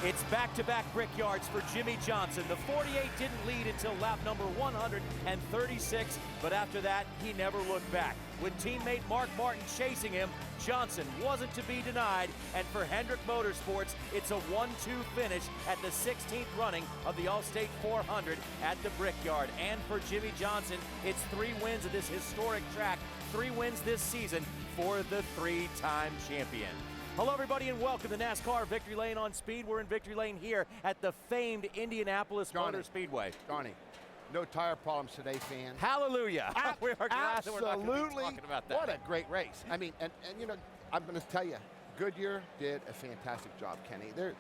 It's back-to-back Brickyards for Jimmie Johnson. The 48 didn't lead until lap number 136, but after that, he never looked back. With teammate Mark Martin chasing him, Johnson wasn't to be denied, and for Hendrick Motorsports, it's a 1-2 finish at the 16th running of the Allstate 400 at the Brickyard. And for Jimmie Johnson, it's 3 wins at this historic track, 3 wins this season for the 3-time champion. Hello everybody and welcome to NASCAR Victory Lane on Speed. We're in Victory Lane here at the famed Indianapolis Motor Speedway. Johnny, no tire problems today, fans. Hallelujah. We're glad that we're not gonna be talking about that. What a great race. I mean, and you know, I'm going to tell you, Goodyear did a fantastic job, Kenny. They're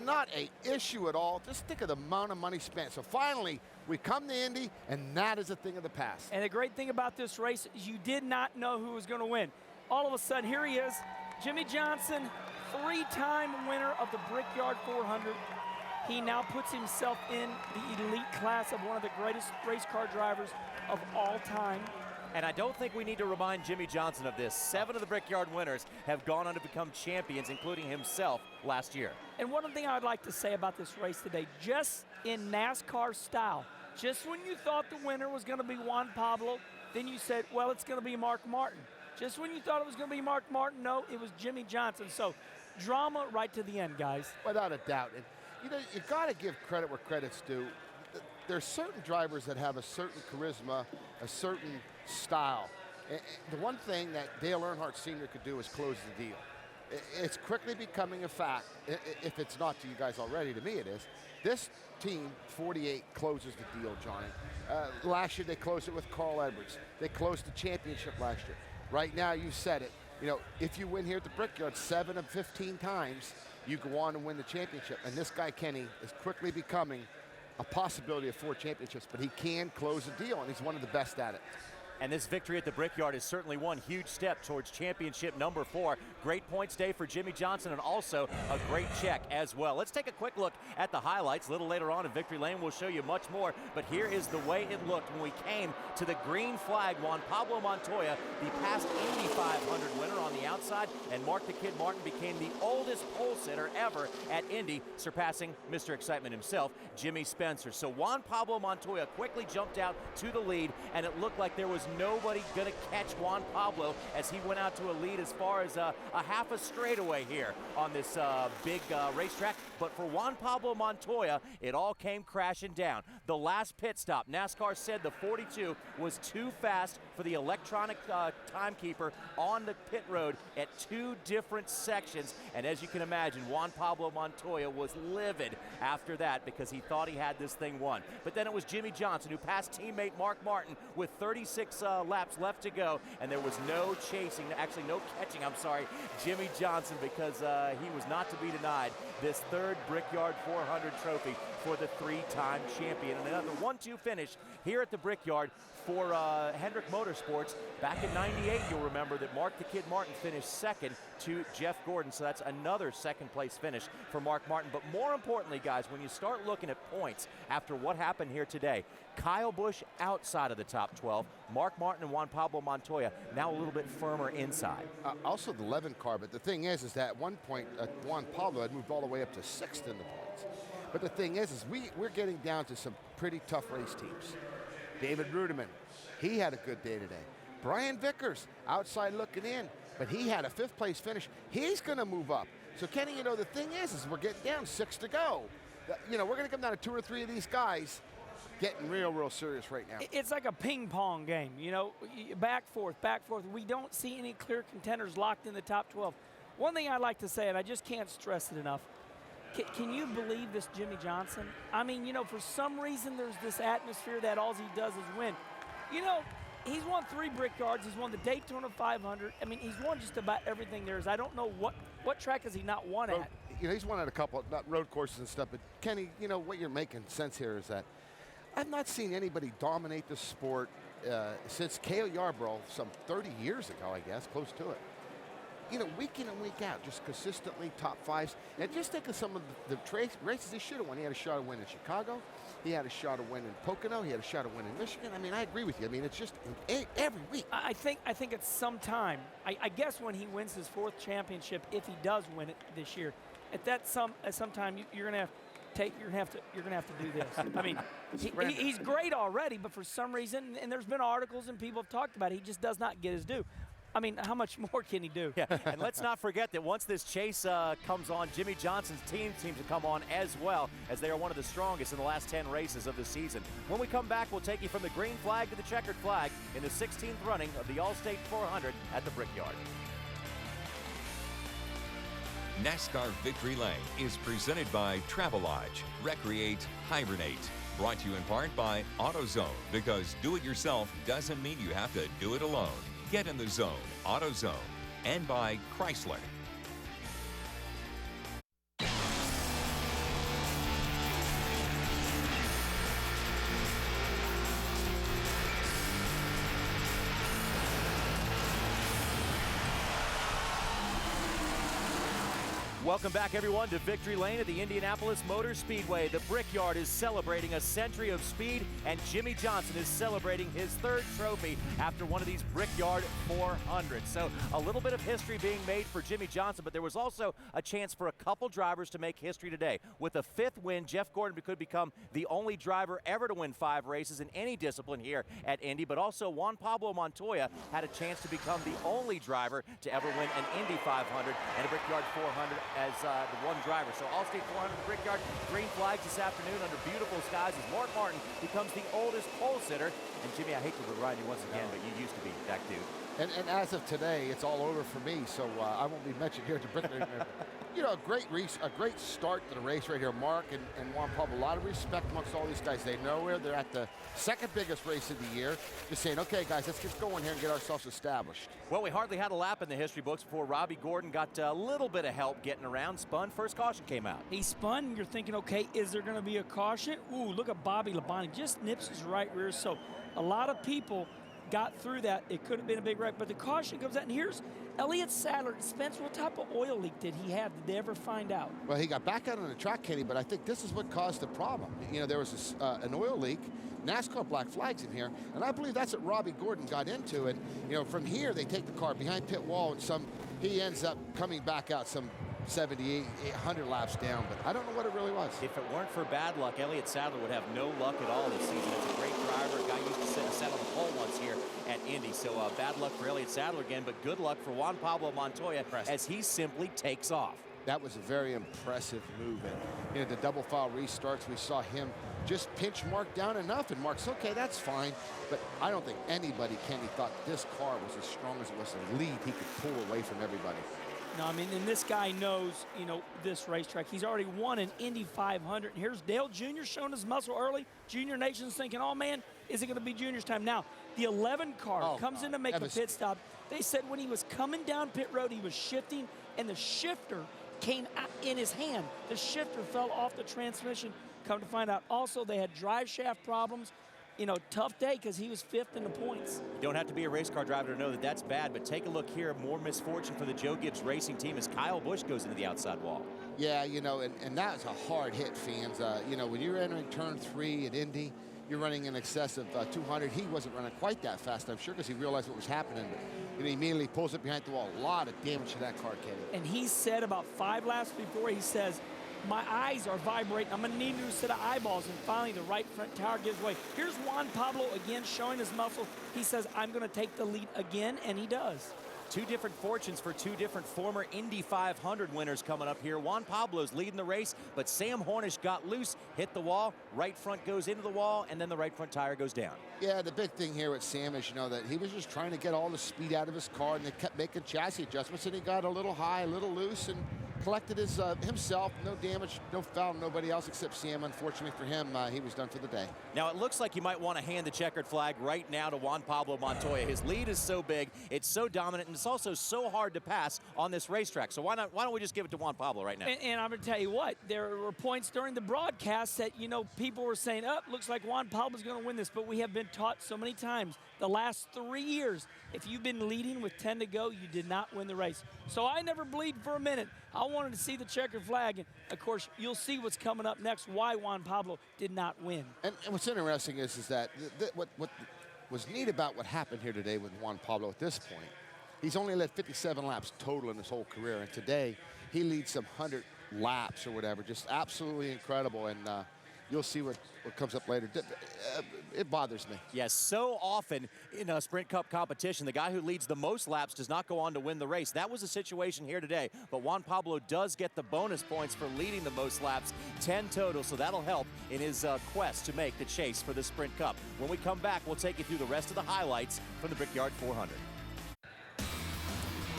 not an issue at all. Just think of the amount of money spent. So finally, we come to Indy, and that is a thing of the past. And the great thing about this race is you did not know who was going to win. All of a sudden, here he is, Jimmie Johnson, 3-time winner of the Brickyard 400. He now puts himself in the elite class of one of the greatest race car drivers of all time. And I don't think we need to remind Jimmie Johnson of this. 7 of the Brickyard winners have gone on to become champions, including himself last year. And one thing I'd like to say about this race today, just in NASCAR style, just when you thought the winner was going to be Juan Pablo, then you said, well, it's going to be Mark Martin. Just when you thought it was going to be Mark Martin, no, it was Jimmie Johnson. So drama right to the end, guys. Without a doubt. And you know, you got to give credit where credit's due. There's certain drivers that have a certain charisma, a certain style. And the one thing that Dale Earnhardt Sr. could do is close the deal. It's quickly becoming a fact. If it's not to you guys already, to me it is. This team, 48, closes the deal, Johnny. Last year they closed it with Carl Edwards. They closed the championship last year. Right now, you said it. You know, if you win here at the Brickyard 7 of 15 times, you go on and win the championship. And this guy, Kenny, is quickly becoming a possibility of 4 championships, but he can close a deal, and he's one of the best at it. And this victory at the Brickyard is certainly one huge step towards championship number 4. Great points day for Jimmie Johnson and also a great check as well. Let's take a quick look at the highlights. A little later on in Victory Lane, we'll show you much more. But here is the way it looked when we came to the green flag. Juan Pablo Montoya, the past Indy 500 winner on the outside, and Mark the Kid Martin became the oldest pole sitter ever at Indy, surpassing Mr. Excitement himself, Jimmy Spencer. So Juan Pablo Montoya quickly jumped out to the lead, and it looked like there was nobody going to catch Juan Pablo as he went out to a lead as far as a half a straightaway here on this big racetrack. But for Juan Pablo Montoya, it all came crashing down. The last pit stop, NASCAR said the 42 was too fast for the electronic timekeeper on the pit road at 2 different sections. And as you can imagine, Juan Pablo Montoya was livid after that because he thought he had this thing won. But then it was Jimmie Johnson who passed teammate Mark Martin with 36 laps left to go, and there was no chasing, actually no catching, Jimmie Johnson, because he was not to be denied this 3rd Brickyard 400 trophy for the 3-time champion. And another 1-2 finish here at the Brickyard for Hendrick Motorsports. Back in '98, you'll remember that Mark the Kid Martin finished 2nd to Jeff Gordon, so that's another 2nd place finish for Mark Martin. But more importantly, guys, when you start looking at points after what happened here today, Kyle Busch outside of the top 12, Mark Martin and Juan Pablo Montoya now a little bit firmer inside. Also the 11 car, but the thing is that at one point, Juan Pablo had moved all the way up to 6th in the points. But the thing is we're getting down to some pretty tough race teams. David Rudiman, he had a good day today. Brian Vickers, outside looking in, but he had a 5th place finish. He's going to move up. So Kenny, you know, the thing is we're getting down 6 to go. You know, we're going to come down to 2 or 3 of these guys getting real serious right now. It's like a ping pong game, you know, back, forth. We don't see any clear contenders locked in the top 12. One thing I'd like to say, and I just can't stress it enough, can you believe this Jimmie Johnson? I mean, you know, for some reason there's this atmosphere that all he does is win. You know, he's won 3 Brickyards. He's won the Daytona 500. I mean, he's won just about everything there is. I don't know what track has he not won at. You know, he's won at a couple, not road courses and stuff, but Kenny, you know, what you're making sense here is that I've not seen anybody dominate the sport since Cale Yarborough some 30 years ago, I guess, close to it. You know, week in and week out, just consistently top 5s. And just think of some of the races he should have won. He had a shot of win in Chicago. He had a shot of win in Pocono. He had a shot of win in Michigan. I mean, I agree with you. I mean, it's just every week. I think it's some time. I guess when he wins his 4th championship, if he does win it this year, at some time you're gonna have to do this. I mean, he's great already, but for some reason, and there's been articles and people have talked about it, he just does not get his due. I mean, how much more can he do? Yeah, and let's not forget that once this chase comes on, Jimmy Johnson's team seems to come on as well, as they are one of the strongest in the last 10 races of the season. When we come back, we'll take you from the green flag to the checkered flag in the 16th running of the All-State 400 at the Brickyard. NASCAR Victory Lane is presented by Travelodge, Recreate, Hibernate. Brought to you in part by AutoZone, because do it yourself doesn't mean you have to do it alone. Get in the zone, AutoZone, and by Chrysler. Welcome back, everyone, to Victory Lane at the Indianapolis Motor Speedway. The Brickyard is celebrating a century of speed, and Jimmy Johnson is celebrating his third trophy after one of these Brickyard 400s. So a little bit of history being made for Jimmy Johnson, but there was also a chance for a couple drivers to make history today. With a 5th win, Jeff Gordon could become the only driver ever to win 5 races in any discipline here at Indy, but also Juan Pablo Montoya had a chance to become the only driver to ever win an Indy 500 and a Brickyard 400 as the one driver. So All-State 400 Brickyard, green flags this afternoon under beautiful skies as Mark Martin becomes the oldest pole sitter. And Jimmy, I hate to remind you once again, but you used to be that dude. And as of today, it's all over for me, so I won't be mentioned here at the Brickyard. You know, a great start to the race right here. Mark and Juan Pablo, a lot of respect amongst all these guys. They know where they're at the second biggest race of the year. Just saying, okay, guys, let's get going here and get ourselves established. Well, we hardly had a lap in the history books before Robbie Gordon got a little bit of help getting around. Spun, first caution came out. He spun, and you're thinking, okay, is there going to be a caution? Ooh, look at Bobby Labonte, just nips his right rear. So a lot of people got through that. It could have been a big wreck, but the caution comes out, and here's Elliott Sadler. Spencer, what type of oil leak did he have? Did they ever find out? Well, he got back out on the track, Kenny, but I think this is what caused the problem. You know, there was an oil leak. NASCAR black flags in here, and I believe that's what Robbie Gordon got into. And, you know, from here, they take the car behind pit wall, and he ends up coming back out some 78, 800 laps down, but I don't know what it really was. If it weren't for bad luck, Elliott Sadler would have no luck at all this season. It's a great driver, a guy used to set on the pole once here at Indy. So bad luck for Elliott Sadler again, but good luck for Juan Pablo Montoya as he simply takes off. That was a very impressive move. And, you know, the double file restarts, we saw him just pinch Mark down enough, and Mark's, okay, that's fine. But I don't think anybody, Kenny, thought this car was as strong as it was. The lead he could pull away from everybody. No, I mean, and this guy knows, you know, this racetrack. He's already won an Indy 500. And here's Dale Jr. showing his muscle early. Junior Nation's thinking, oh, man, is it going to be Junior's time? Now, the 11 car comes in to make a pit stop. They said when he was coming down pit road, he was shifting, and the shifter came out in his hand. The shifter fell off the transmission. Come to find out, also, they had drive shaft problems. You know, tough day because he was 5th in the points. You don't have to be a race car driver to know that that's bad, but take a look here. More misfortune for the Joe Gibbs Racing team as Kyle Busch goes into the outside wall. Yeah, you know, and that's a hard hit, fans. You know, when you're entering turn 3 at Indy, you're running in excess of 200. He wasn't running quite that fast, I'm sure, because he realized what was happening. And he immediately pulls it behind the wall. A lot of damage to that car, Kenny. And he said about 5 laps before, he says, my eyes are vibrating. I'm going to need a new set of eyeballs. And finally, the right front tire gives way. Here's Juan Pablo again showing his muscle. He says, I'm going to take the lead again, and he does. 2 different fortunes for 2 different former Indy 500 winners coming up here. Juan Pablo's leading the race, but Sam Hornish got loose, hit the wall, right front goes into the wall, and then the right front tire goes down. Yeah, the big thing here with Sam is, you know, that he was just trying to get all the speed out of his car, and they kept making chassis adjustments, and he got a little high, a little loose, and collected his himself. No damage, no foul, nobody else except Sam. Unfortunately for him, he was done for the day. Now, it looks like you might want to hand the checkered flag right now to Juan Pablo Montoya. His lead is so big, it's so dominant, and it's also so hard to pass on this racetrack. So why don't we just give it to Juan Pablo right now? And I'm going to tell you what, there were points during the broadcast that, you know, people were saying, oh, looks like Juan Pablo's going to win this, but we have been taught so many times the last 3 years, if you've been leading with 10 to go, you did not win the race. So I never believed for a minute. I wanted to see the checkered flag, and of course, you'll see what's coming up next, why Juan Pablo did not win. And what's interesting is that what was neat about what happened here today with Juan Pablo at this point, he's only led 57 laps total in his whole career, and today he leads some laps or whatever. Just absolutely incredible. And you'll see what comes up later. It bothers me. Yes, so often in a Sprint Cup competition, the guy who leads the most laps does not go on to win the race. That was the situation here today, but Juan Pablo does get the bonus points for leading the most laps, 10 total, so that'll help in his quest to make the chase for the Sprint Cup. When we come back, we'll take you through the rest of the highlights from the Brickyard 400.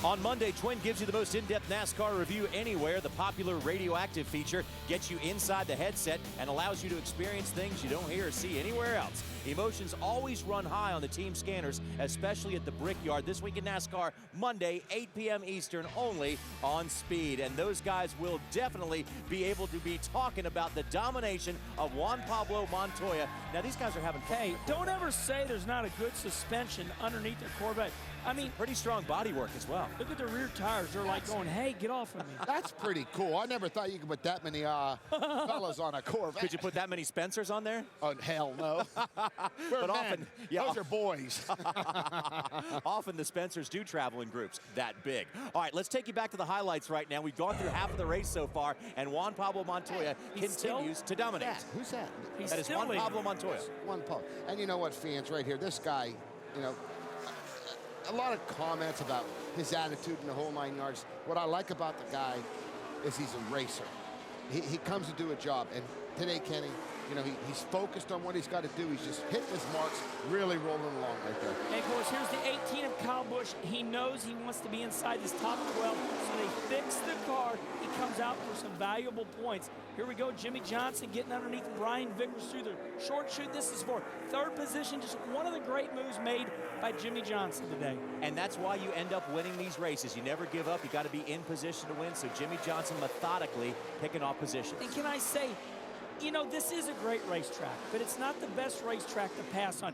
On Monday, Twin gives you the most in-depth NASCAR review anywhere. The popular radioactive feature gets you inside the headset and allows you to experience things you don't hear or see anywhere else. Emotions always run high on the team scanners, especially at the Brickyard. This week in NASCAR, Monday, 8 p.m. Eastern, only on Speed. And those guys will definitely be able to be talking about the domination of Juan Pablo Montoya. Now, these guys are having fun. Hey, don't ever say there's not a good suspension underneath their Corvette. I mean, pretty strong body work as well. Look at the rear tires. They're like going, hey, get off of me. That's pretty cool. I never thought you could put that many fellas on a Corvette. Could you put that many Spencers on there? Oh, hell no. But often, yeah, those are boys. often the Spencers do travel in groups that big. All right, let's take you back to the highlights right now. We've gone through half of the race so far, and Juan Pablo Montoya continues to dominate. Who's that? That is Juan Pablo Montoya. Juan Pablo. And you know what, fans, right here, this guy, you know, a lot of comments about his attitude in the whole 9 yards. What I like about the guy is he's a racer. He comes to do a job. And today, Kenny, you know, he's focused on what he's got to do. He's just hitting his marks, really rolling along right there. And of course, here's the 18 of Kyle Busch. He knows he wants to be inside this top 12, so they fix the car. He comes out for some valuable points. Here we go, Jimmy Johnson getting underneath Brian Vickers through the short chute. This is for third position, just one of the great moves made by Jimmy Johnson today. And that's why you end up winning these races. You never give up. You got to be in position to win. So Jimmy Johnson methodically picking off positions. And can I say, you know, this is a great racetrack, but it's not the best racetrack to pass on.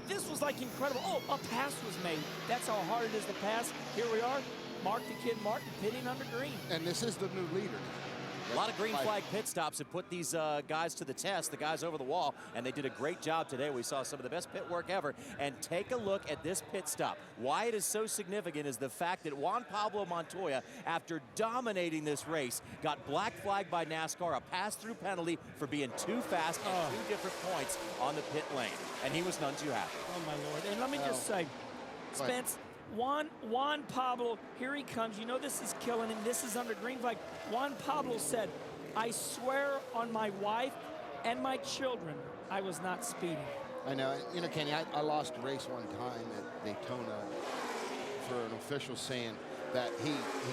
This was like incredible. Oh, a pass was made. That's how hard it is to pass. Here we are, Mark the Kid Martin pitting under green. And this is the new leader. A lot of green flag pit stops have put these guys to the test, the guys over the wall, and they did a great job today. We saw some of the best pit work ever. And take a look at this pit stop. Why it is so significant is the fact that Juan Pablo Montoya, after dominating this race, got black flagged by NASCAR, a pass-through penalty for being too fast at 2 different points on the pit lane. And he was none too happy. Oh, my Lord. And let me just say, Spence, Juan Pablo, here he comes. You know this is killing him. This is under green flag. Juan Pablo said, I swear on my wife and my children, I was not speeding. I know. You know, Kenny, I lost a race one time at Daytona for an official saying that he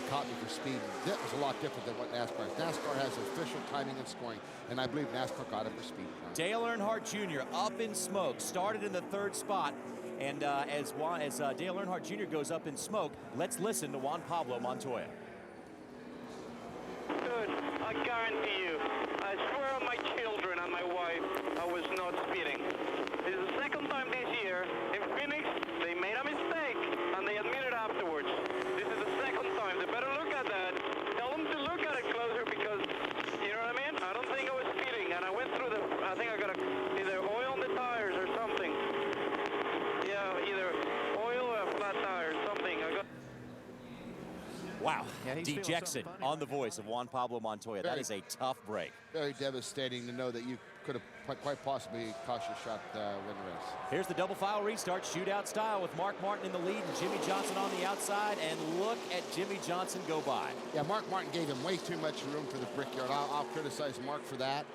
caught me for speeding. That was a lot different than what NASCAR has. NASCAR has official timing and scoring, and I believe NASCAR caught him for speeding. Dale Earnhardt Jr. up in smoke, started in the 3rd spot. And as Dale Earnhardt Jr. goes up in smoke, let's listen to Juan Pablo Montoya. Good. I guarantee you, I swear on my children and my wife, I was not speeding. This is the 2nd time this year. In Phoenix, they made a mistake, and they admitted afterwards. This is the 2nd time. They better look at that. Tell them to look at it closer because, you know what I mean? I don't think I was speeding, and I went through I think I got either oil on the tires or something. Yeah, either oil or a flat tire, something. Wow, dejection on the voice of Juan Pablo Montoya. That is a tough break. Very devastating to know that you could have quite possibly cost your shot win the race. Here's the double file restart, shootout style with Mark Martin in the lead and Jimmy Johnson on the outside. And look at Jimmy Johnson go by. Yeah, Mark Martin gave him way too much room for the Brickyard. I'll criticize Mark for that.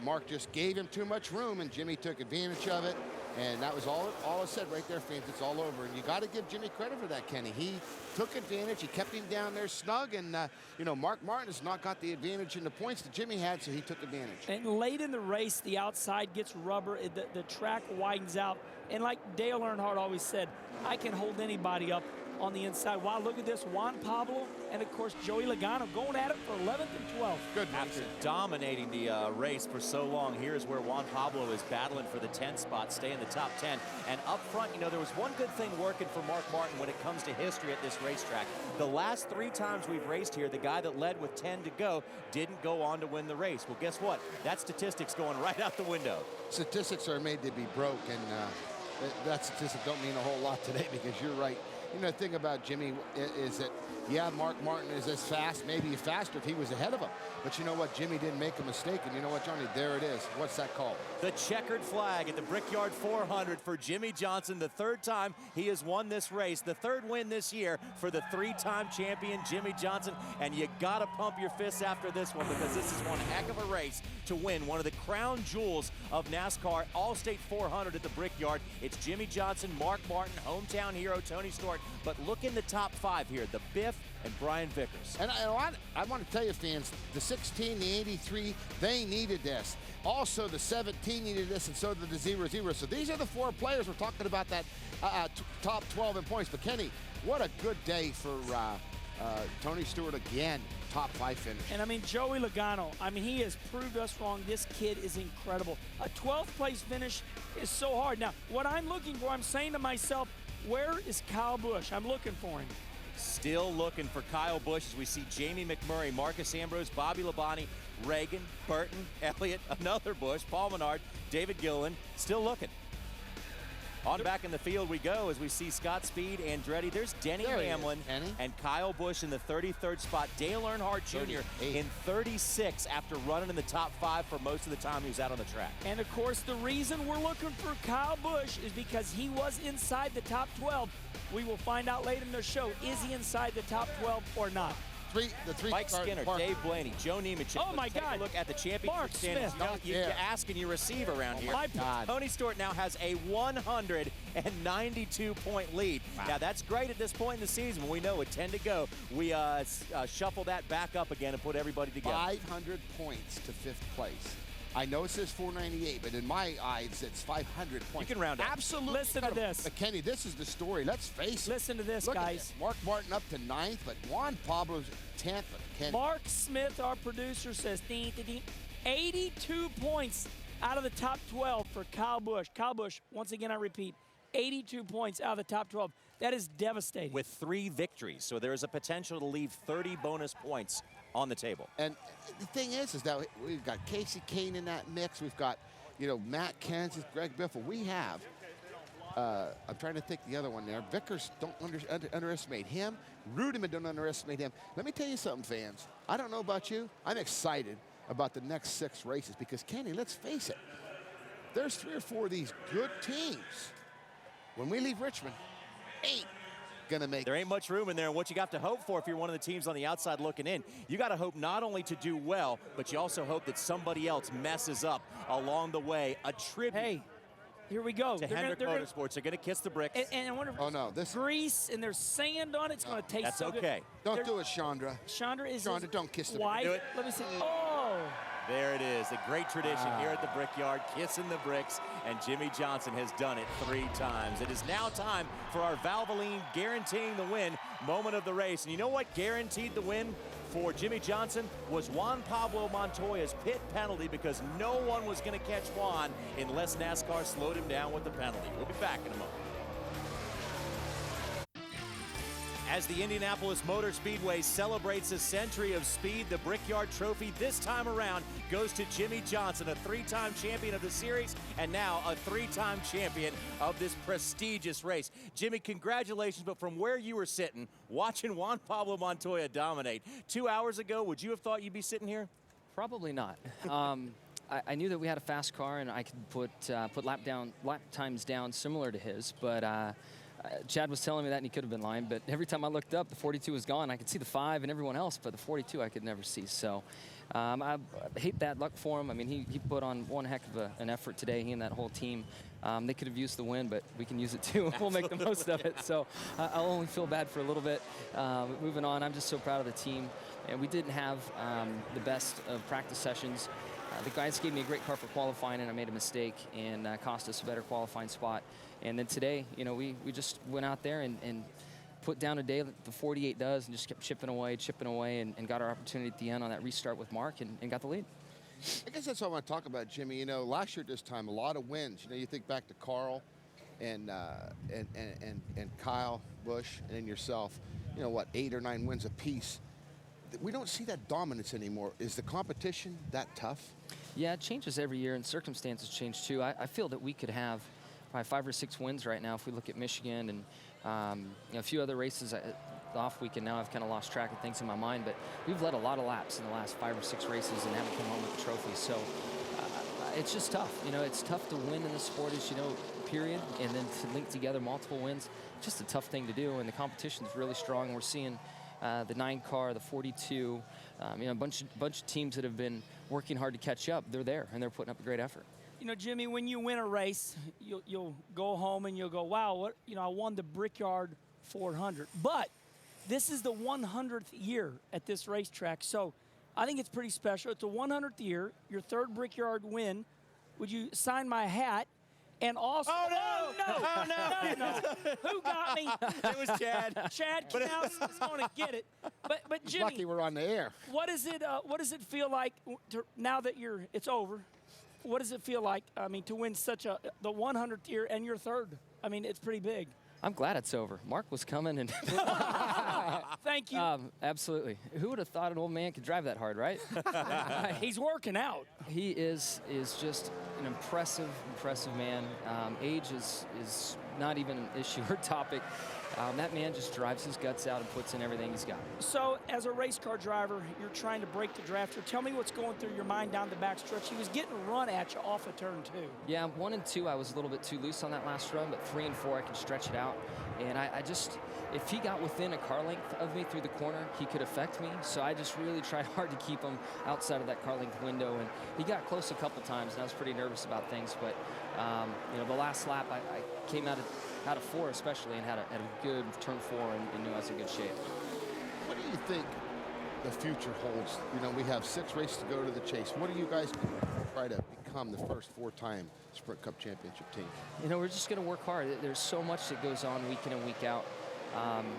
Mark just gave him too much room, and Jimmy took advantage of it. And that was all I said right there, fans. It's all over. And you got to give Jimmy credit for that, Kenny. He took advantage. He kept him down there snug. And, you know, Mark Martin has not got the advantage in the points that Jimmy had, so he took advantage. And late in the race, the outside gets rubber. The track widens out. And like Dale Earnhardt always said, I can hold anybody up on the inside. Wow, look at this. Juan Pablo and, of course, Joey Logano going at it for 11th and 12th. Good. After dominating the race for so long, here's where Juan Pablo is battling for the 10th spot, stay in the top 10. And up front, you know, there was one good thing working for Mark Martin when it comes to history at this racetrack. The last 3 times we've raced here, the guy that led with 10 to go didn't go on to win the race. Well, guess what? That statistic's going right out the window. Statistics are made to be broke, and that statistic don't mean a whole lot today because you're right. You know, the thing about Jimmy is that Yeah, Mark Martin is as fast, maybe faster if he was ahead of him. But you know what? Jimmy didn't make a mistake. And you know what, Johnny? There it is. What's that called? The checkered flag at the Brickyard 400 for Jimmy Johnson. The third time he has won this race. The third win this year for the three-time champion Jimmy Johnson. And you got to pump your fists after this one, because this is one heck of a race to win one of the crown jewels of NASCAR, All-State 400 at the Brickyard. It's Jimmy Johnson, Mark Martin, hometown hero Tony Stewart. But look in the top 5 here. The Biff and Brian Vickers. And I want to tell you, fans, the 16, the 83, they needed this. Also, the 17 needed this, and so did the 00. So these are the 4 players we're talking about that top 12 in points. But Kenny, what a good day for Tony Stewart again. Top 5 finish. And I mean, Joey Logano, I mean, he has proved us wrong. This kid is incredible. A 12th place finish is so hard. Now, what I'm looking for, I'm saying to myself, where is Kyle Busch? I'm looking for him. Still looking for Kyle Busch as we see Jamie McMurray, Marcus Ambrose, Bobby Labonte, Reagan, Burton, Elliott, another Busch, Paul Menard, David Gilliland, still looking. On back in the field we go as we see Scott Speed, Andretti. There's Denny Hamlin and Kyle Busch in the 33rd spot. Dale Earnhardt Jr. in 36 after running in the top 5 for most of the time he was out on the track. And of course, the reason we're looking for Kyle Busch is because he was inside the top 12. We will find out later in the show, is he inside the top 12 or not? Mike Skinner, Dave Blaney, Joe Nemechek. Oh my God! Take a look at the championship standings. You ask and you receive around here. My God. Tony Stewart now has a 192-point lead. Wow. Now that's great at this point in the season. We know with 10 to go, we shuffle that back up again and put everybody together. 500 points to 5th place. I know it says 498, but in my eyes, it's 500 points. You can round up. Absolutely. Listen to this. But Kenny, this is the story. Let's face it. Listen to this, guys. Mark Martin up to 9th, but Juan Pablo's 10th. Kenny. Mark Smith, our producer, says 82 points out of the top 12 for Kyle Busch. Kyle Busch, once again, I repeat, 82 points out of the top 12. That is devastating. With 3 victories, so there is a potential to leave 30 bonus points on the table. And the thing is that we've got Casey Kane in that mix. We've got, Matt Kenseth, Greg Biffle. We have, I'm trying to think the other one there. Vickers, don't underestimate him. Rudiman, don't underestimate him. Let me tell you something, fans. I don't know about you. I'm excited about the next 6 races because, Kenny, let's face it. There's 3 or 4 of these good teams. When we leave Richmond, 8 gonna make. There ain't much room in there, and what you got to hope for if you're one of the teams on the outside looking in, you got to hope not only to do well, but you also hope that somebody else messes up along the way. A tribute. Hey, here we go. To Hendrick Motorsports. They're gonna kiss the bricks. And I wonder if this grease and there's sand on it. It's gonna taste so good. That's okay. Don't do it, Chandra. Chandra, don't kiss the bricks. Do it. Let me see. Oh. There it is, a great tradition here at the Brickyard, kissing the bricks, and Jimmy Johnson has done it 3 times. It is now time for our Valvoline guaranteeing the win moment of the race. And you know what guaranteed the win for Jimmy Johnson was Juan Pablo Montoya's pit penalty, because no one was going to catch Juan unless NASCAR slowed him down with the penalty. We'll be back in a moment. As the Indianapolis Motor Speedway celebrates a century of speed, the Brickyard Trophy this time around goes to Jimmy Johnson, a 3-time champion of the series and now a 3-time champion of this prestigious race. Jimmy, congratulations, but from where you were sitting, watching Juan Pablo Montoya dominate 2 hours ago, would you have thought you'd be sitting here? Probably not. I knew that we had a fast car and I could put lap times down similar to his, but Chad was telling me that, and he could have been lying, but every time I looked up, the 42 was gone. I could see the 5 and everyone else, but the 42 I could never see. So I hate bad luck for him. I mean, he put on one heck of an effort today, he and that whole team. They could have used the win, but we can use it too. We'll make the most of it. So I'll only feel bad for a little bit. Moving on, I'm just so proud of the team. And we didn't have the best of practice sessions. The guys gave me a great car for qualifying, and I made a mistake and cost us a better qualifying spot. And then today, we just went out there and put down a day that the 48 does and just kept chipping away, and got our opportunity at the end on that restart with Mark and got the lead. I guess that's what I want to talk about, Jimmy. Last year at this time, a lot of wins. You think back to Carl and Kyle Busch and then yourself, 8 or 9 wins apiece. We don't see that dominance anymore. Is the competition that tough? Yeah, it changes every year, and circumstances change too. I feel that we could have probably 5 or 6 wins right now if we look at Michigan and a few other races. the off weekend now, I've kind of lost track of things in my mind, but we've led a lot of laps in the last 5 or 6 races and haven't come home with the trophy. So it's just tough. You know, it's tough to win in the sport, as you know, period, and then to link together multiple wins. Just a tough thing to do, and the competition's really strong. We're seeing the 9 car, the 42, you know, a bunch of teams that have been working hard to catch up. They're there, and they're putting up a great effort. You know, Jimmy, when you win a race, you'll go home and you'll go, wow, what, you know, I won the Brickyard 400. But this is the 100th year at this racetrack, so I think it's pretty special. It's the 100th year, your 3rd Brickyard win. Would you sign my hat? And also, Oh, no! Who got me? It was Chad. Chad Knaus is going to get it. But Jimmy, Lucky we're on the air. what does it feel like now that it's over? What does it feel like? I mean, to win the 100th year and your 3rd. I mean, it's pretty big. I'm glad it's over. Mark was coming, and Thank you. absolutely. Who would have thought an old man could drive that hard, right? He's working out. He is just an impressive man. Age is not even an issue or topic. That man just drives his guts out and puts in everything he's got. So, as a race car driver, you're trying to break the draft here. Tell me what's going through your mind down the back stretch. He was getting run at you off of turn 2. Yeah, 1 and 2, I was a little bit too loose on that last run, but 3 and 4, I can stretch it out. And I just, if he got within a car length of me through the corner, he could affect me. So I just really tried hard to keep him outside of that car length window. And he got close a couple times, and I was pretty nervous about things. But, you know, the last lap, I came out of 4 especially, and had a good turn 4 and knew I was in good shape. What do you think the future holds? You know, we have 6 races to go to the chase. What do you guys try to become the first 4-time Sprint Cup championship team? You know, we're just going to work hard. There's so much that goes on week in and week out.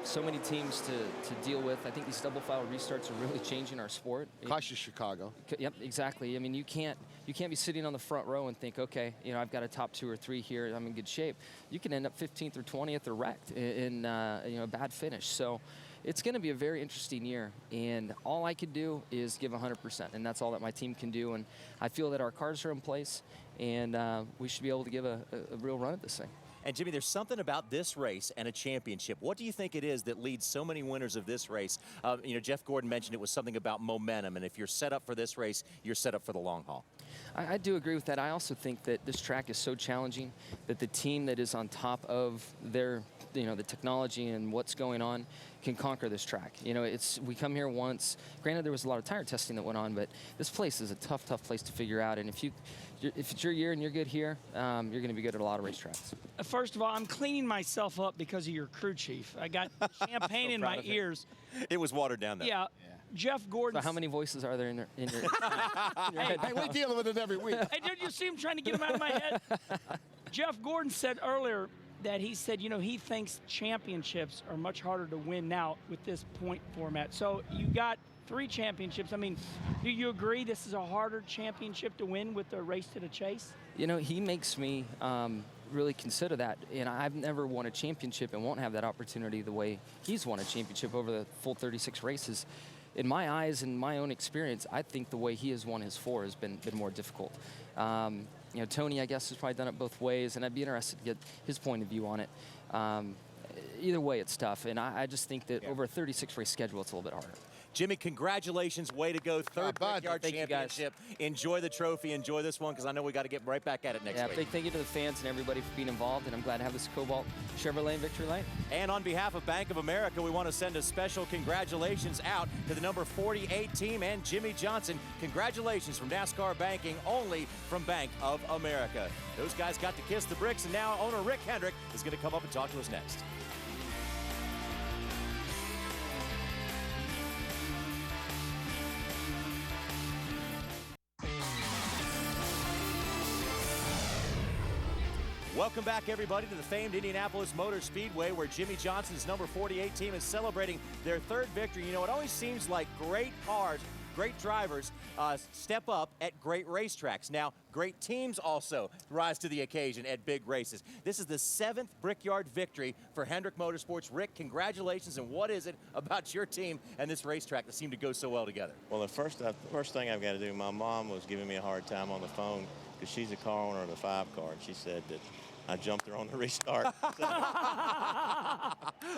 So many teams to deal with. I think these double file restarts are really changing our sport. Cautious Chicago. Yep, exactly. I mean, you can't be sitting on the front row and think, okay, you know, I've got a top 2 or 3 here, I'm in good shape. You can end up 15th or 20th or wrecked in you know, a bad finish. So it's going to be a very interesting year, and all I could do is give 100%, and that's all that my team can do. And I feel that our cars are in place, and we should be able to give a real run at this thing. And Jimmy, there's something about this race and a championship. What do you think it is that leads so many winners of this race? You know, Jeff Gordon mentioned it was something about momentum, and if you're set up for this race, you're set up for the long haul. I do agree with that. I also think that this track is so challenging that the team that is on top of their, you know, the technology and what's going on can conquer this track. You know, we come here once. Granted, there was a lot of tire testing that went on, but this place is a tough place to figure out. And if it's your year and you're good here, you're going to be good at a lot of racetracks. First of all, I'm cleaning myself up because of your crew chief. I got champagne in my ears. It was watered down, though. Yeah. Jeff Gordon. So how many voices are there in your Hey, we're dealing with it every week. Hey, did you see him trying to get him out of my head? Jeff Gordon said earlier that he said, you know, he thinks championships are much harder to win now with this point format. So you got 3 championships. I mean, do you agree this is a harder championship to win with the race to the chase? You know, he makes me really consider that. And I've never won a championship and won't have that opportunity the way he's won a championship over the full 36 races. In my eyes and my own experience, I think the way he has won his 4 has been more difficult. You know, Tony, I guess, has probably done it both ways, and I'd be interested to get his point of view on it. Either way, it's tough, and I just think that over a 36-race schedule, it's a little bit harder. Jimmy, congratulations. Way to go. 3rd Brickyard Thank you, guys. championship. Enjoy the trophy. Enjoy this one, because I know we got to get right back at it next week. Big thank you to the fans and everybody for being involved, and I'm glad to have this Cobalt Chevrolet in Victory Lane. And on behalf of Bank of America, we want to send a special congratulations out to the number 48 team and Jimmy Johnson. Congratulations from NASCAR Banking, only from Bank of America. Those guys got to kiss the bricks, and now owner Rick Hendrick is going to come up and talk to us next. Welcome back, everybody, to the famed Indianapolis Motor Speedway, where Jimmy Johnson's number 48 team is celebrating their 3rd victory. You know, it always seems like great cars, great drivers step up at great racetracks. Now, great teams also rise to the occasion at big races. This is the 7th Brickyard victory for Hendrick Motorsports. Rick, congratulations, and what is it about your team and this racetrack that seem to go so well together? Well, the first thing I've got to do, my mom was giving me a hard time on the phone because she's a car owner of the 5 car, and she said that I jumped her on the restart.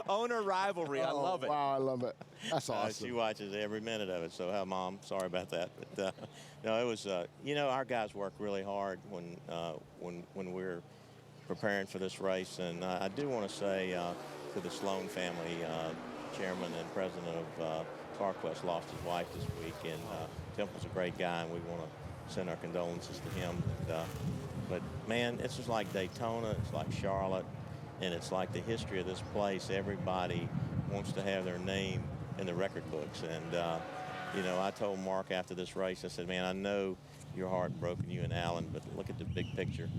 Owner rivalry, I love it. Wow, I love it. That's awesome. She watches every minute of it. So, Mom, sorry about that. But no, it was. You know, our guys work really hard when we're preparing for this race, and I do want to say to the Sloan family, chairman and president of CarQuest lost his wife this week, and Temple's a great guy, and we want to send our condolences to him. But man, it's just like Daytona, it's like Charlotte, and it's like the history of this place. Everybody wants to have their name in the record books. And, you know, I told Mark after this race, I said, man, I know you're heartbroken, you and Alan, but look at the big picture.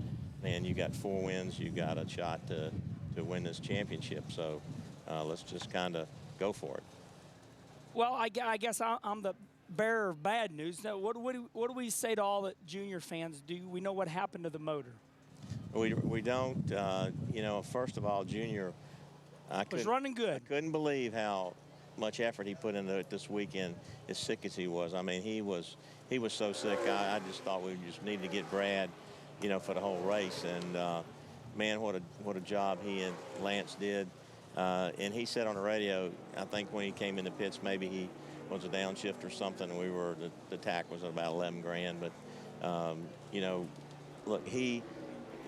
Man, you got 4 wins, you got a shot to win this championship. So let's just kind of go for it. Well, I guess I'm the bearer of bad news. Now, what do we say to all the Junior fans? Do we know what happened to the motor? We don't. You know, first of all, Junior was running good. I couldn't believe how much effort he put into it this weekend, as sick as he was. I mean, he was so sick. I just thought we just needed to get Brad, you know, for the whole race. And man, what a job he and Lance did. And he said on the radio, I think when he came in the pits, maybe he was a downshift or something. The tack was about 11 grand. But you know, look,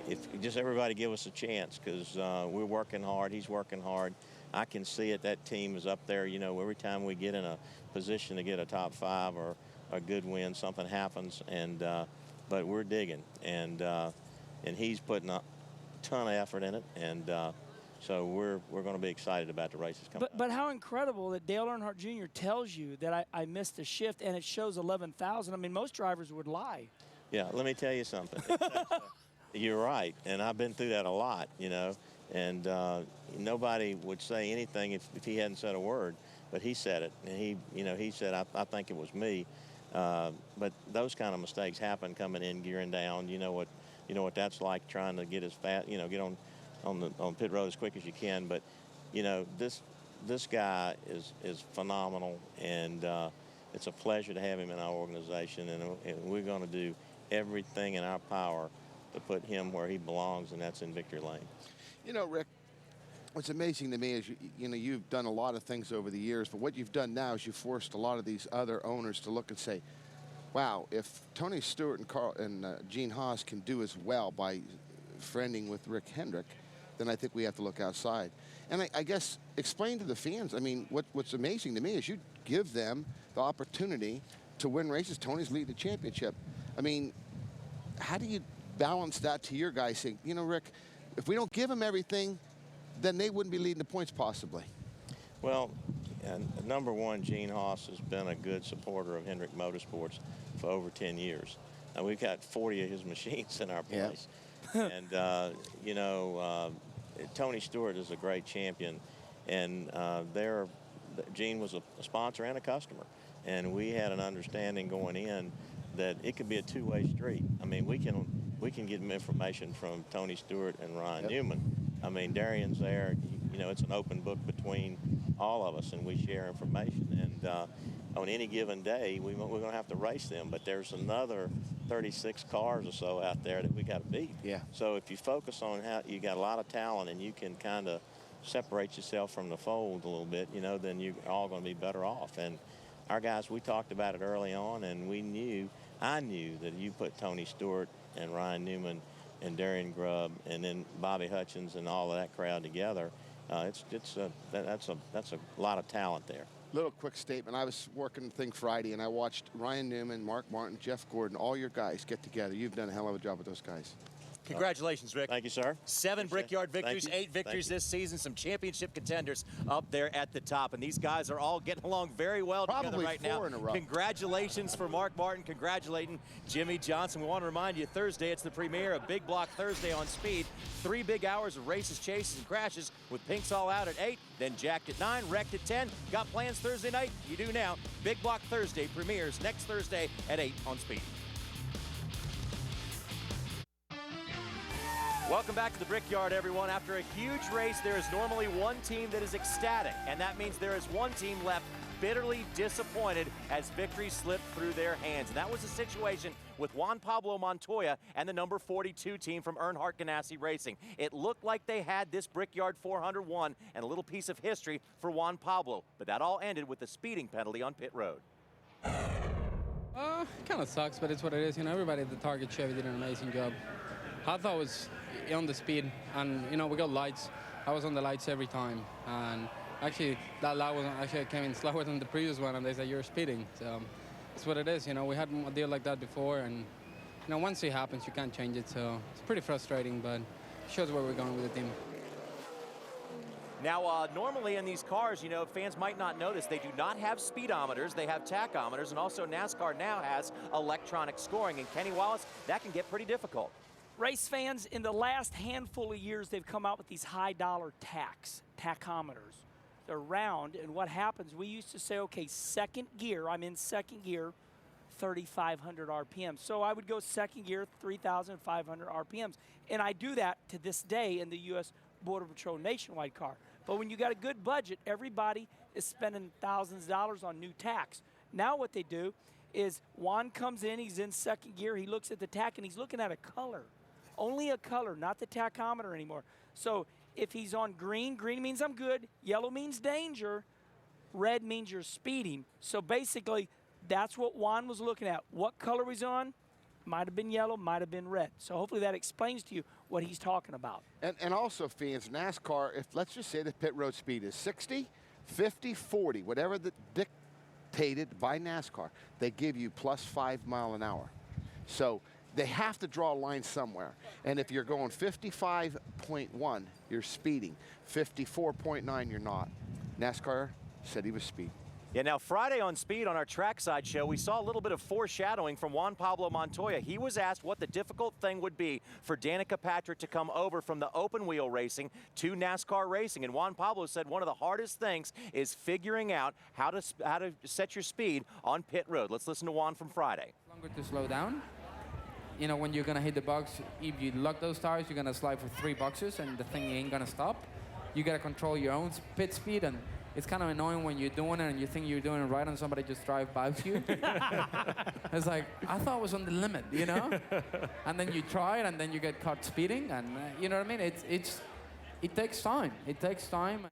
if just everybody give us a chance, because we're working hard. He's working hard. I can see it. That team is up there. You know, every time we get in a position to get a top 5 or a good win, something happens. And but we're digging, and he's putting a ton of effort in it, and so we're going to be excited about the races coming up. But how incredible that Dale Earnhardt Jr. tells you that I missed a shift and it shows 11,000. I mean, most drivers would lie. Yeah, let me tell you something. You're right, and I've been through that a lot, you know, and nobody would say anything if he hadn't said a word, but he said it, and he said, I think it was me. But those kind of mistakes happen coming in, gearing down. You know what that's like, trying to get as fast, you know, get on pit road as quick as you can. But you know, this guy is phenomenal, and it's a pleasure to have him in our organization, and we're going to do everything in our power to put him where he belongs, and that's in victory lane. You know, Rick, what's amazing to me is you know, you've done a lot of things over the years, but what you've done now is you've forced a lot of these other owners to look and say, wow, if Tony Stewart and Gene Haas can do as well by friending with Rick Hendrick, then I think we have to look outside. And I guess explain to the fans, I mean, what's amazing to me is you give them the opportunity to win races. Tony's leading the championship. I mean, how do you balance that to your guys saying, you know, Rick, if we don't give them everything, then they wouldn't be leading the points possibly? Well, number one, Gene Haas has been a good supporter of Hendrick Motorsports for over 10 years. Now, we've got 40 of his machines in our place. Yeah. And, you know, Tony Stewart is a great champion. And Gene was a sponsor and a customer. And we had an understanding going in that it could be a two-way street. I mean, we can get information from Tony Stewart and Ryan Newman. I mean, Darian's there. You know, it's an open book between all of us, and we share information. And on any given day, we're going to have to race them. But there's another 36 cars or so out there that we got to beat. Yeah. So if you focus on how you got a lot of talent and you can kind of separate yourself from the fold a little bit, you know, then you're all going to be better off. And our guys, we talked about it early on, and I knew that you put Tony Stewart and Ryan Newman and Darian Grubb and then Bobby Hutchins and all of that crowd together. That's a lot of talent there. Little quick statement. I was working the thing Friday, and I watched Ryan Newman, Mark Martin, Jeff Gordon, all your guys get together. You've done a hell of a job with those guys. Congratulations, Rick. Thank you, sir. 7 Brickyard victories, 8 victories this season, some championship contenders up there at the top. And these guys are all getting along very well together right now. Probably 4 in a row. Congratulations for Mark Martin. Congratulating Jimmy Johnson. We want to remind you, Thursday, it's the premiere of Big Block Thursday on Speed. 3 big hours of races, chases, and crashes with Pinks All Out at 8, then Jacked at 9, Wrecked at 10. Got plans Thursday night? You do now. Big Block Thursday premieres next Thursday at 8 on Speed. Welcome back to the Brickyard, everyone. After a huge race, there is normally one team that is ecstatic, and that means there is one team left bitterly disappointed as victory slipped through their hands. And that was the situation with Juan Pablo Montoya and the number 42 team from Earnhardt Ganassi Racing. It looked like they had this Brickyard 401 and a little piece of history for Juan Pablo, but that all ended with the speeding penalty on pit road. It kind of sucks, but it's what it is. You know, everybody at the Target Chevy did an amazing job. I thought it was on the speed, and you know, we got lights. I was on the lights every time, and actually that light was actually came in slower than the previous one, and they said you're speeding. So it's what it is. You know, we had a deal like that before, and you know, once it happens, you can't change it. So it's pretty frustrating, but it shows where we're going with the team. Now, normally in these cars, you know, fans might not notice, they do not have speedometers, they have tachometers, and also NASCAR now has electronic scoring. And Kenny Wallace, that can get pretty difficult. Race fans, in the last handful of years, they've come out with these high-dollar tachometers. They're round, and what happens, we used to say, okay, second gear, I'm in second gear, 3,500 RPMs. So I would go second gear, 3,500 RPMs. And I do that to this day in the U.S. Border Patrol nationwide car. But when you got a good budget, everybody is spending thousands of dollars on new tachs. Now what they do is Juan comes in, he's in second gear, he looks at the tach, and he's looking at a color. Only a color, not the tachometer anymore. So if he's on green, green means I'm good, yellow means danger, red means you're speeding. So basically, that's what Juan was looking at. What color was on? Might have been yellow, might have been red. So hopefully that explains to you what he's talking about. And also, fans, NASCAR, if let's just say the pit road speed is 60, 50, 40, whatever the dictated by NASCAR, they give you +5 miles an hour. So they have to draw a line somewhere. And if you're going 55.1, you're speeding. 54.9, you're not. NASCAR said he was speeding. Yeah, now Friday on Speed on our trackside show, we saw a little bit of foreshadowing from Juan Pablo Montoya. He was asked what the difficult thing would be for Danica Patrick to come over from the open wheel racing to NASCAR racing. And Juan Pablo said one of the hardest things is figuring out how to set your speed on pit road. Let's listen to Juan from Friday. Longer to slow down. You know, when you're going to hit the box, if you lock those tires, you're going to slide for 3 boxes, and the thing ain't going to stop. You got to control your own pit speed, and it's kind of annoying when you're doing it and you think you're doing it right and somebody just drives by you. It's like, I thought it was on the limit, you know? And then you try it and then you get caught speeding, and you know what I mean? It takes time. It takes time.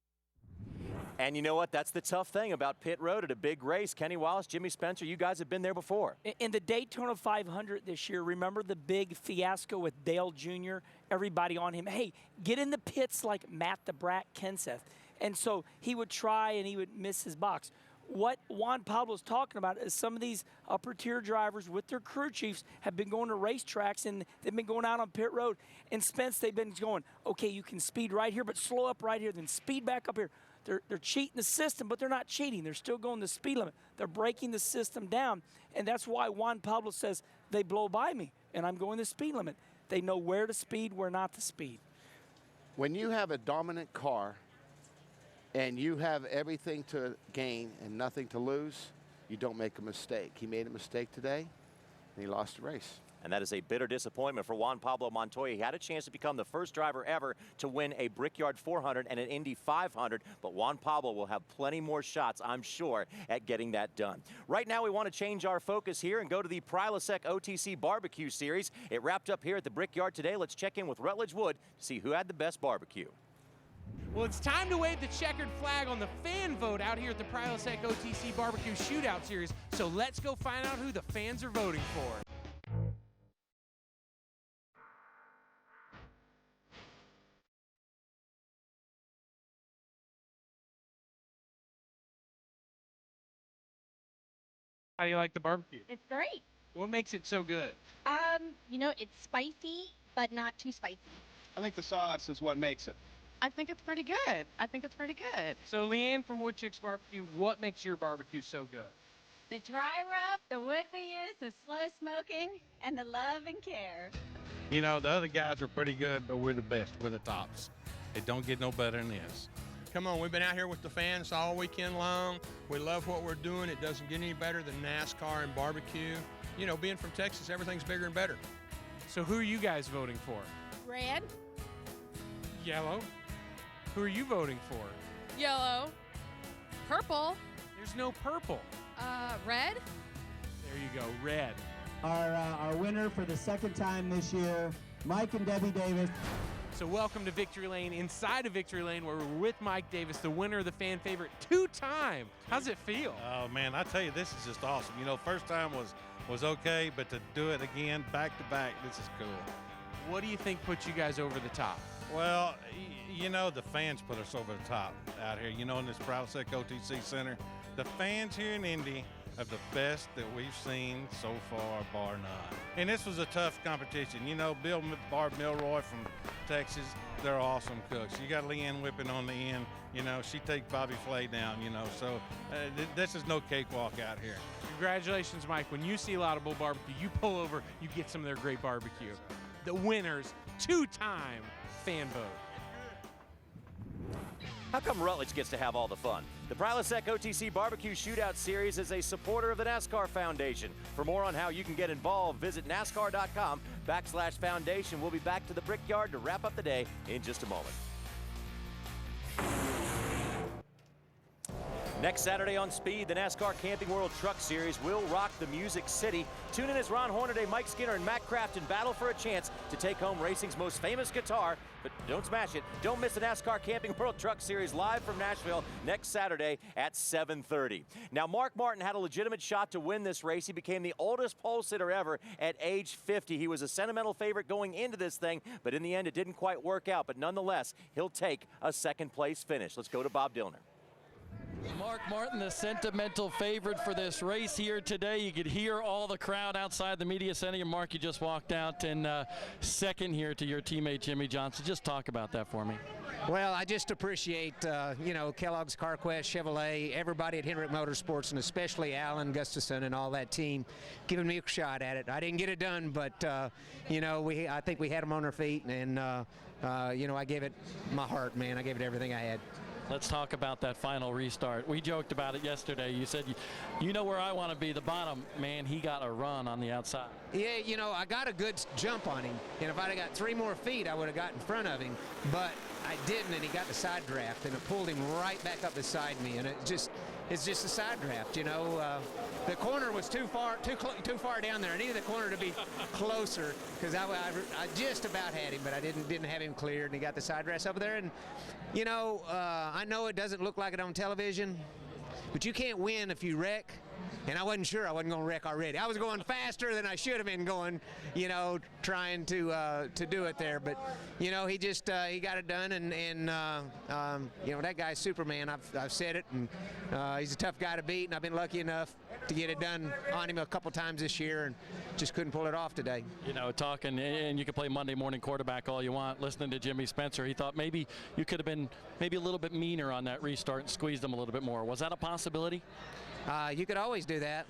And you know what? That's the tough thing about pit road at a big race. Kenny Wallace, Jimmy Spencer, you guys have been there before. In the Daytona 500 this year, remember the big fiasco with Dale Jr.? Everybody on him, hey, get in the pits like Matt the Brat Kenseth. And so he would try and he would miss his box. What Juan Pablo's talking about is some of these upper tier drivers with their crew chiefs have been going to racetracks and they've been going out on pit road. And Spence, they've been going, okay, you can speed right here, but slow up right here, then speed back up here. They're cheating the system, but they're not cheating. They're still going the speed limit. They're breaking the system down. And that's why Juan Pablo says, they blow by me and I'm going the speed limit. They know where to speed, where not to speed. When you have a dominant car, and you have everything to gain and nothing to lose, you don't make a mistake. He made a mistake today, and he lost the race. And that is a bitter disappointment for Juan Pablo Montoya. He had a chance to become the first driver ever to win a Brickyard 400 and an Indy 500, but Juan Pablo will have plenty more shots, I'm sure, at getting that done. Right now, we want to change our focus here and go to the Prilosec OTC Barbecue Series. It wrapped up here at the Brickyard today. Let's check in with Rutledge Wood to see who had the best barbecue. Well, it's time to wave the checkered flag on the fan vote out here at the Prilosec OTC Barbecue Shootout Series. So let's go find out who the fans are voting for. How do you like the barbecue? It's great. What makes it so good? You know, it's spicy, but not too spicy. I think the sauce is what makes it. I think it's pretty good. I think it's pretty good. So, Leanne from Wood Chicks Barbecue, what makes your barbecue so good? The dry rub, the wood we use, the slow smoking, and the love and care. You know, the other guys are pretty good, but we're the best. We're the tops. It don't get no better than this. Come on, we've been out here with the fans all weekend long. We love what we're doing. It doesn't get any better than NASCAR and barbecue. You know, being from Texas, everything's bigger and better. So who are you guys voting for? Red. Yellow. Who are you voting for? Yellow. Purple. There's no purple. Red? There you go, red. Our winner for the second time this year, Mike and Debbie Davis. So welcome to Victory Lane, inside of Victory Lane, where we're with Mike Davis, the winner of the fan favorite, 2-time. How's it feel? Oh, man, I tell you, this is just awesome. You know, first time was okay, but to do it again, back to back, this is cool. What do you think put you guys over the top? Well, you know, the fans put us over the top out here, you know, in this Prilosec OTC Center. The fans here in Indy are the best that we've seen so far, bar none. And this was a tough competition. You know, Barb Milroy from Texas, they're awesome cooks. You got Leanne Whipping on the end, you know, she takes Bobby Flay down, you know, so this is no cakewalk out here. Congratulations, Mike. When you see Laudable Barbecue, you pull over, you get some of their great barbecue. The winners, 2-time fan vote. How come Rutledge gets to have all the fun? The Prilosec OTC Barbecue Shootout Series is a supporter of the NASCAR Foundation. For more on how you can get involved, visit NASCAR.com/foundation. We'll be back to the Brickyard to wrap up the day in just a moment. Next Saturday on Speed, the NASCAR Camping World Truck Series will rock the Music City. Tune in as Ron Hornaday, Mike Skinner, and Matt Crafton battle for a chance to take home racing's most famous guitar. But don't smash it. Don't miss the NASCAR Camping World Truck Series live from Nashville next Saturday at 7:30. Now, Mark Martin had a legitimate shot to win this race. He became the oldest pole sitter ever at age 50. He was a sentimental favorite going into this thing, but in the end, it didn't quite work out. But nonetheless, he'll take a second-place finish. Let's go to Bob Dillner. Mark Martin, the sentimental favorite for this race here today. You could hear all the crowd outside the media center. Mark, you just walked out in second here to your teammate Jimmy Johnson. Just talk about that for me. Well, I just appreciate, you know, Kellogg's, CarQuest, Chevrolet, everybody at Hendrick Motorsports, and especially Alan Gustafson and all that team giving me a shot at it. I didn't get it done, but, you know, I think we had them on our feet, and, you know, I gave it my heart, man. I gave it everything I had. Let's talk about that final restart. We joked about it yesterday. You said, you know where I want to be, the bottom. Man, he got a run on the outside. Yeah, you know, I got a good jump on him, and if I'd have got 3 more feet, I would have got in front of him, but I didn't, and he got the side draft, and it pulled him right back up beside me, and it's just a side draft, you know. The corner was too far down there. I needed the corner to be closer, because I just about had him, but I didn't have him cleared, and he got the side draft over there. And you know, I know it doesn't look like it on television, but you can't win if you wreck. And I wasn't sure I wasn't going to wreck already. I was going faster than I should have been going, you know, trying to do it there. But, you know, he just he got it done, and you know, that guy's Superman. I've said it, and he's a tough guy to beat, and I've been lucky enough to get it done on him a couple times this year, and just couldn't pull it off today. You know, talking, and you can play Monday morning quarterback all you want. Listening to Jimmy Spencer, he thought maybe you could have been maybe a little bit meaner on that restart and squeezed him a little bit more. Was that a possibility? You could always do that.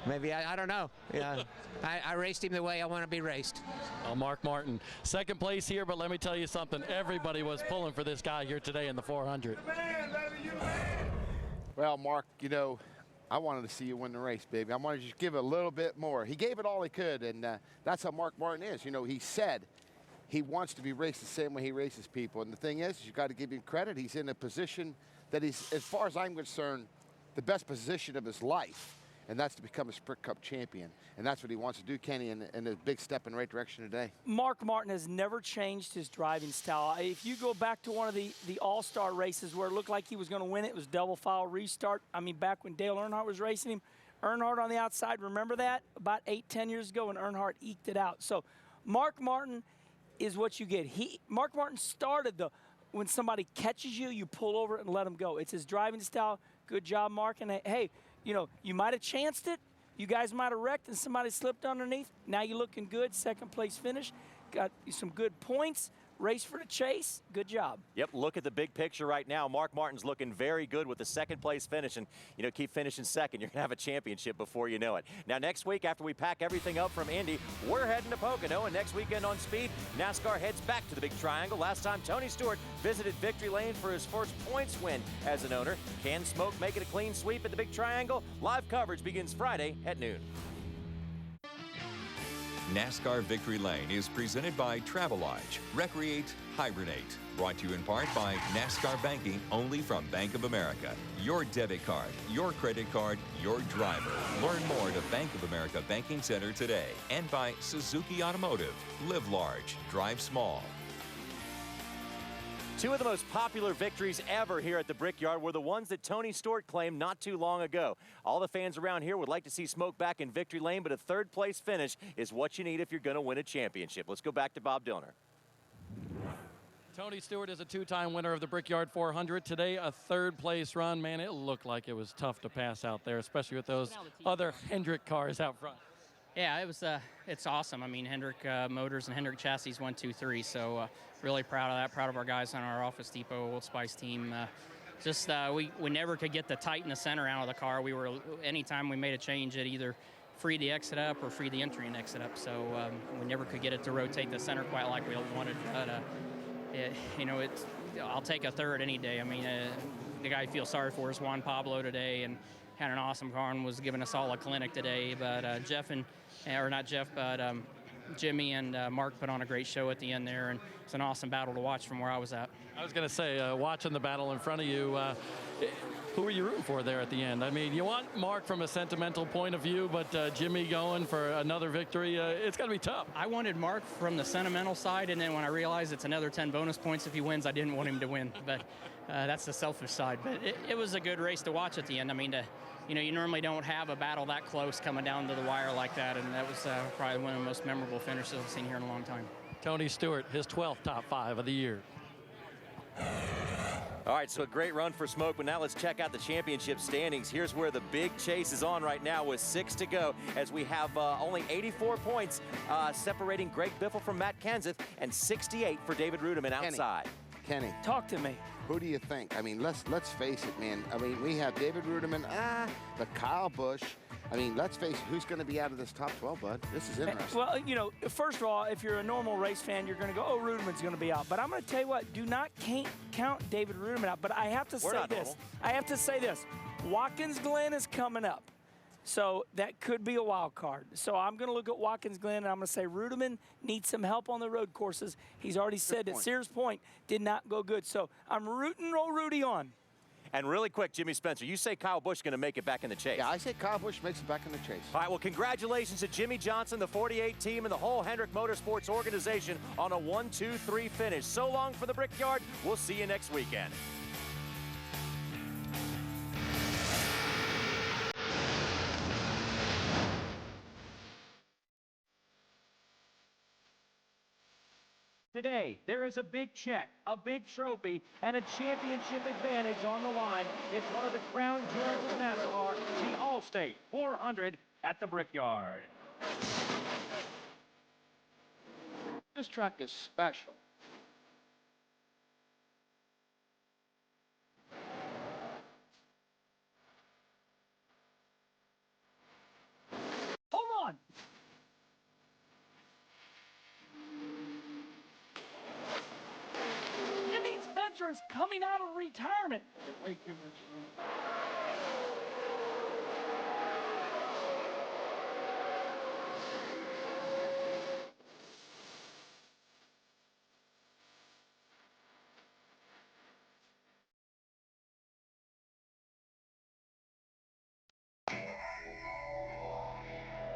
Maybe, I don't know. Yeah, I raced him the way I want to be raced. Well, Mark Martin, second place here, but let me tell you something. Everybody was pulling for this guy here today in the 400. Well, Mark, you know, I wanted to see you win the race, baby. I wanted you to give it a little bit more. He gave it all he could, and that's how Mark Martin is. You know, he said he wants to be raced the same way he races people. And the thing is, you've got to give him credit. He's in a position that he's, as far as I'm concerned, the best position of his life, and that's to become a Sprint Cup champion. And that's what he wants to do, Kenny, and a big step in the right direction today. Mark Martin has never changed his driving style. If you go back to one of the all-star races where it looked like he was going to win it was double file restart. I mean, back when Dale Earnhardt was racing him, Earnhardt on the outside, remember that? About 8-10 years ago, and Earnhardt eked it out. So Mark Martin is what you get. Mark Martin started when somebody catches you, you pull over and let them go. It's his driving style. Good job, Mark. And hey, you know, you might have chanced it. You guys might have wrecked and somebody slipped underneath. Now you're looking good. Second place finish. Got some good points. Race for the chase. Good job. Yep, look at the big picture right now. Mark Martin's looking very good with the second place finish, and you know, keep finishing second. You're gonna have a championship before you know it. Now next week, after we pack everything up from Indy, we're heading to Pocono, and next weekend on Speed, NASCAR heads back to the Big Triangle. Last time Tony Stewart visited Victory Lane for his first points win as an owner. Can Smoke make it a clean sweep at the Big Triangle? Live coverage begins Friday at noon. NASCAR Victory Lane is presented by Travelodge. Recreate, hibernate. Brought to you in part by NASCAR Banking, only from Bank of America. Your debit card, your credit card, your driver. Learn more at a Bank of America Banking Center today. And by Suzuki Automotive. Live large, drive small. Two of the most popular victories ever here at the Brickyard were the ones that Tony Stewart claimed not too long ago. All the fans around here would like to see Smoke back in victory lane, but a third-place finish is what you need if you're going to win a championship. Let's go back to Bob Dillner. Tony Stewart is a two-time winner of the Brickyard 400. Today, a third-place run. Man, it looked like it was tough to pass out there, especially with those other Hendrick cars out front. Yeah, it was. It's awesome. I mean, Hendrick Motors and Hendrick Chassis 1, 2, 3. So really proud of that. Proud of our guys on our Office Depot Old Spice team. We never could get the tighten the center out of the car. Anytime we made a change, it either freed the exit up or freed the entry and exit up. So we never could get it to rotate the center quite like we wanted. But I'll take a third any day. I mean, the guy I feel sorry for is Juan Pablo today, and had an awesome car and was giving us all a clinic today. But Jimmy and Mark put on a great show at the end there, and it's an awesome battle to watch from where I was at. I was going to say, watching the battle in front of you, who were you rooting for there at the end? I mean, you want Mark from a sentimental point of view, but Jimmy going for another victory, it's got to be tough. I wanted Mark from the sentimental side, and then when I realized it's another 10 bonus points if he wins, I didn't want him to win. But that's the selfish side. But it was a good race to watch at the end. I mean, you normally don't have a battle that close coming down to the wire like that, and that was probably one of the most memorable finishes I've seen here in a long time. Tony Stewart, his 12th top 5 of the year. All right, so a great run for Smoke, but now let's check out the championship standings. Here's where the big chase is on right now with 6 to go, as we have only 84 points separating Greg Biffle from Matt Kenseth and 68 for David Rudiman outside. Kenny, talk to me. Who do you think? I mean, let's face it, man. I mean, we have David Rudiman, but Kyle Busch. I mean, let's face it, who's going to be out of this top 12, bud? This is interesting. Well, first of all, if you're a normal race fan, you're going to go, oh, Rudiman's going to be out. But I'm going to tell you what, do not count David Rudiman out. But I have to say this. Watkins Glen is coming up. So that could be a wild card. So I'm going to look at Watkins Glen, and I'm going to say Rudiman needs some help on the road courses. He's already said that Sears Point did not go good. So I'm rooting old Rudy on. And really quick, Jimmy Spencer, you say Kyle Busch going to make it back in the chase. Yeah, I say Kyle Busch makes it back in the chase. All right, well, congratulations to Jimmy Johnson, the 48 team, and the whole Hendrick Motorsports organization on a 1-2-3 finish. So long for the Brickyard. We'll see you next weekend. Today, there is a big check, a big trophy, and a championship advantage on the line. It's one of the crown jewels of NASCAR, the Allstate 400 at the Brickyard. This track is special. Hold on. Jimmy Spencer is coming out of retirement. Way too much room.